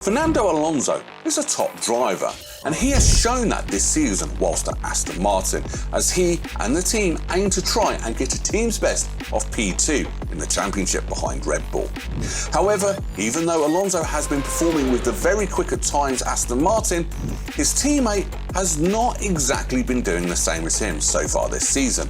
Fernando Alonso is a top driver, and he has shown that this season whilst at Aston Martin, as he and the team aim to try and get a team's best of P2 in the championship behind Red Bull. However, even though Alonso has been performing with the very quick at times Aston Martin, his teammate has not exactly been doing the same as him so far this season.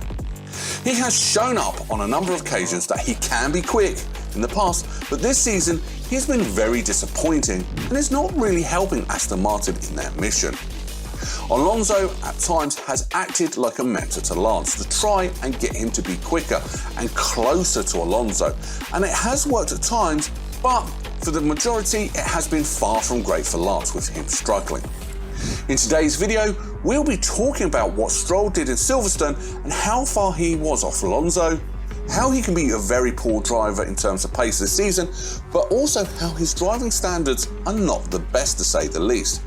He has shown up on a number of occasions that he can be quick in the past, but this season he's been very disappointing and is not really helping Aston Martin in their mission. Alonso at times has acted like a mentor to Lance to try and get him to be quicker and closer to Alonso, and it has worked at times, but for the majority it has been far from great for Lance, with him struggling. In today's video, we'll be talking about what Stroll did in Silverstone and how far he was off Alonso, how he can be a very poor driver in terms of pace this season, but also how his driving standards are not the best, to say the least.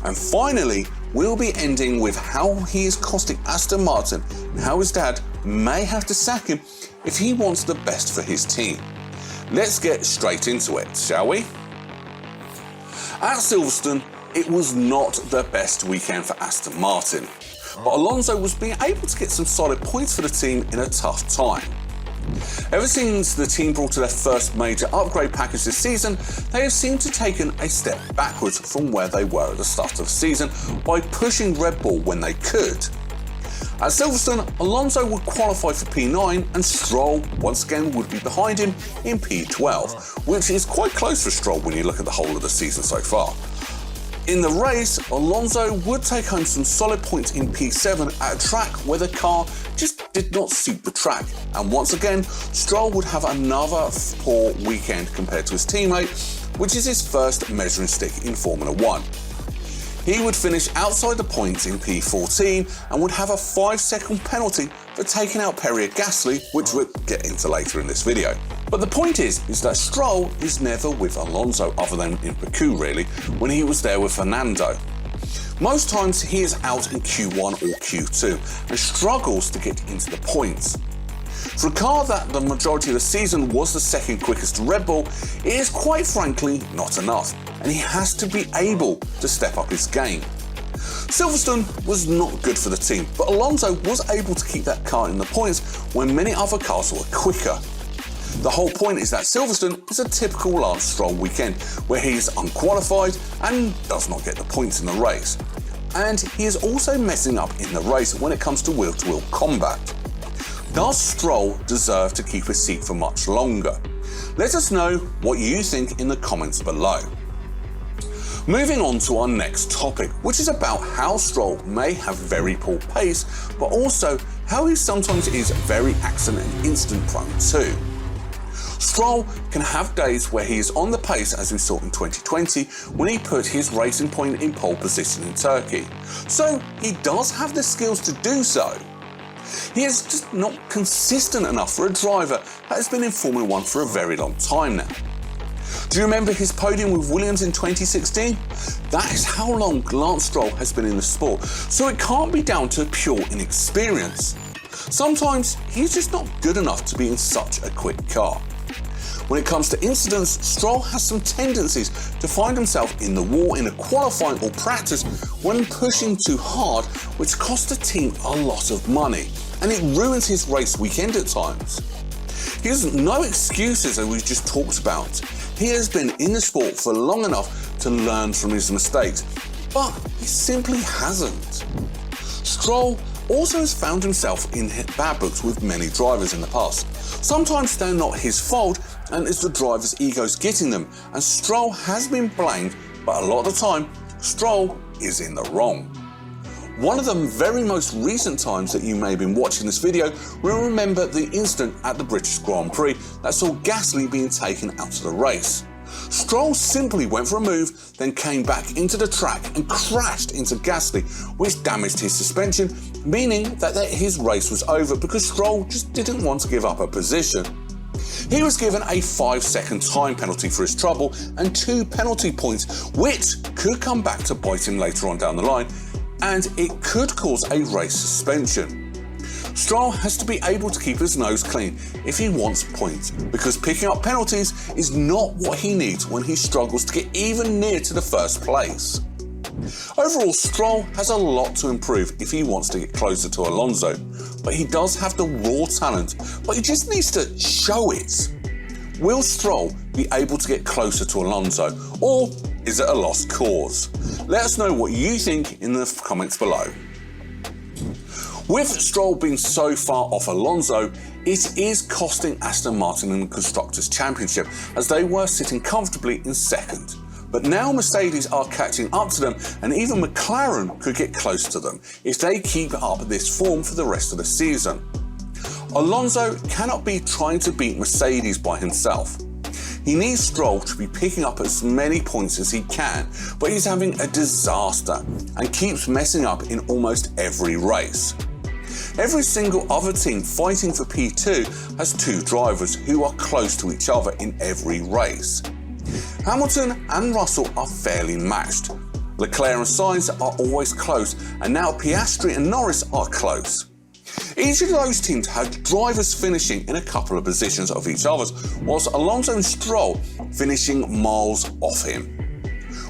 And finally, we'll be ending with how he is costing Aston Martin and how his dad may have to sack him if he wants the best for his team. Let's get straight into it, shall we? At Silverstone, it was not the best weekend for Aston Martin, but Alonso was being able to get some solid points for the team in a tough time. Ever since the team brought to their first major upgrade package this season, they have seemed to have taken a step backwards from where they were at the start of the season by pushing Red Bull when they could. At Silverstone, Alonso would qualify for P9 and Stroll once again would be behind him in P12, which is quite close for Stroll when you look at the whole of the season so far. In the race, Alonso would take home some solid points in P7 at a track where the car just did not suit the track, and once again Stroll would have another poor weekend compared to his teammate, which is his first measuring stick in Formula 1. He would finish outside the points in P14 and would have a 5-second penalty for taking out Pierre Gasly, which we'll get into later in this video. But the point is that Stroll is never with Alonso other than in Baku really, when he was there with Fernando. Most times he is out in Q1 or Q2 and struggles to get into the points. For a car that the majority of the season was the second quickest to Red Bull, it is quite frankly not enough, and he has to be able to step up his game. Silverstone was not good for the team, but Alonso was able to keep that car in the points when many other cars were quicker. The whole point is that Silverstone is a typical Lance Stroll weekend where he is unqualified and does not get the points in the race. And he is also messing up in the race when it comes to wheel-to-wheel combat. Does Stroll deserve to keep his seat for much longer? Let us know what you think in the comments below. Moving on to our next topic, which is about how Stroll may have very poor pace, but also how he sometimes is very accident and incident prone too. Stroll can have days where he is on the pace, as we saw in 2020 when he put his racing point in pole position in Turkey. So he does have the skills to do so. He is just not consistent enough for a driver that has been in Formula 1 for a very long time now. Do you remember his podium with Williams in 2016? That is how long Lance Stroll has been in the sport, so it can't be down to pure inexperience. Sometimes he's just not good enough to be in such a quick car. When it comes to incidents, Stroll has some tendencies to find himself in the wall in a qualifying or practice when pushing too hard, which costs the team a lot of money, and it ruins his race weekend at times. He has no excuses, as we just talked about. He has been in the sport for long enough to learn from his mistakes, but he simply hasn't. Stroll also has found himself in bad books with many drivers in the past. Sometimes they're not his fault and it's the driver's egos getting them, and Stroll has been blamed, but a lot of the time Stroll is in the wrong. One of the very most recent times that you may have been watching this video will remember the incident at the British Grand Prix that saw Gasly being taken out of the race. Stroll simply went for a move, then came back into the track and crashed into Gasly, which damaged his suspension, meaning that his race was over because Stroll just didn't want to give up a position. He was given a 5-second time penalty for his trouble and 2 penalty points, which could come back to bite him later on down the line, and it could cause a race suspension. Stroll has to be able to keep his nose clean if he wants points, because picking up penalties is not what he needs when he struggles to get even near to the first place. Overall, Stroll has a lot to improve if he wants to get closer to Alonso, but he does have the raw talent, but he just needs to show it. Will Stroll be able to get closer to Alonso, or is it a lost cause? Let us know what you think in the comments below. With Stroll being so far off Alonso, it is costing Aston Martin in the Constructors' Championship, as they were sitting comfortably in second. But now Mercedes are catching up to them, and even McLaren could get close to them if they keep up this form for the rest of the season. Alonso cannot be trying to beat Mercedes by himself. He needs Stroll to be picking up as many points as he can, but he's having a disaster and keeps messing up in almost every race. Every single other team fighting for P2 has two drivers who are close to each other in every race. Hamilton and Russell are fairly matched. Leclerc and Sainz are always close, and now Piastri and Norris are close. Each of those teams have drivers finishing in a couple of positions of each other's, whilst Alonso and Stroll finishing miles off him.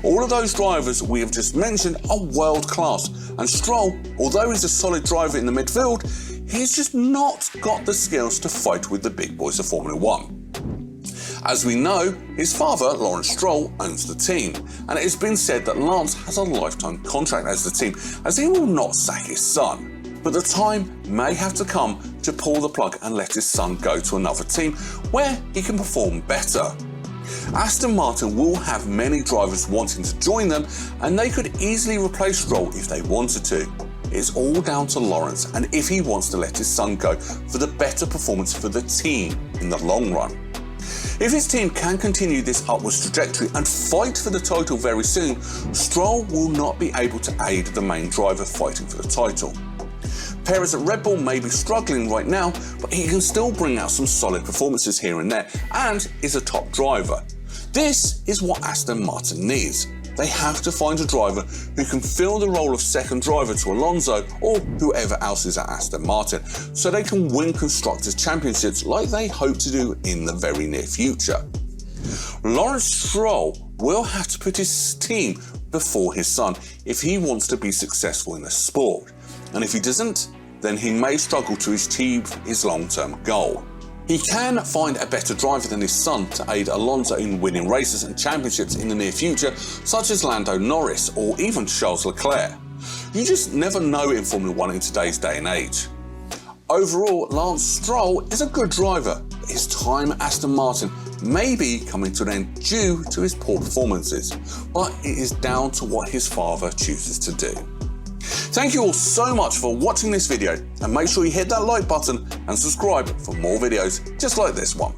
All of those drivers we have just mentioned are world class, and Stroll, although he's a solid driver in the midfield, he's just not got the skills to fight with the big boys of Formula 1. As we know, his father, Lawrence Stroll, owns the team, and it has been said that Lance has a lifetime contract as the team, as he will not sack his son. But the time may have to come to pull the plug and let his son go to another team where he can perform better. Aston Martin will have many drivers wanting to join them, and they could easily replace Stroll if they wanted to. It's all down to Lawrence and if he wants to let his son go for the better performance for the team in the long run. If his team can continue this upwards trajectory and fight for the title very soon, Stroll will not be able to aid the main driver fighting for the title. Perez at Red Bull may be struggling right now, but he can still bring out some solid performances here and there, and is a top driver. This is what Aston Martin needs. They have to find a driver who can fill the role of second driver to Alonso or whoever else is at Aston Martin, so they can win Constructors' Championships like they hope to do in the very near future. Lawrence Stroll will have to put his team before his son if he wants to be successful in the sport, and if he doesn't, then he may struggle to achieve his long-term goal. He can find a better driver than his son to aid Alonso in winning races and championships in the near future, such as Lando Norris or even Charles Leclerc. You just never know in Formula 1 in today's day and age. Overall, Lance Stroll is a good driver, but his time at Aston Martin may be coming to an end due to his poor performances, but it is down to what his father chooses to do. Thank you all so much for watching this video, and make sure you hit that like button and subscribe for more videos just like this one.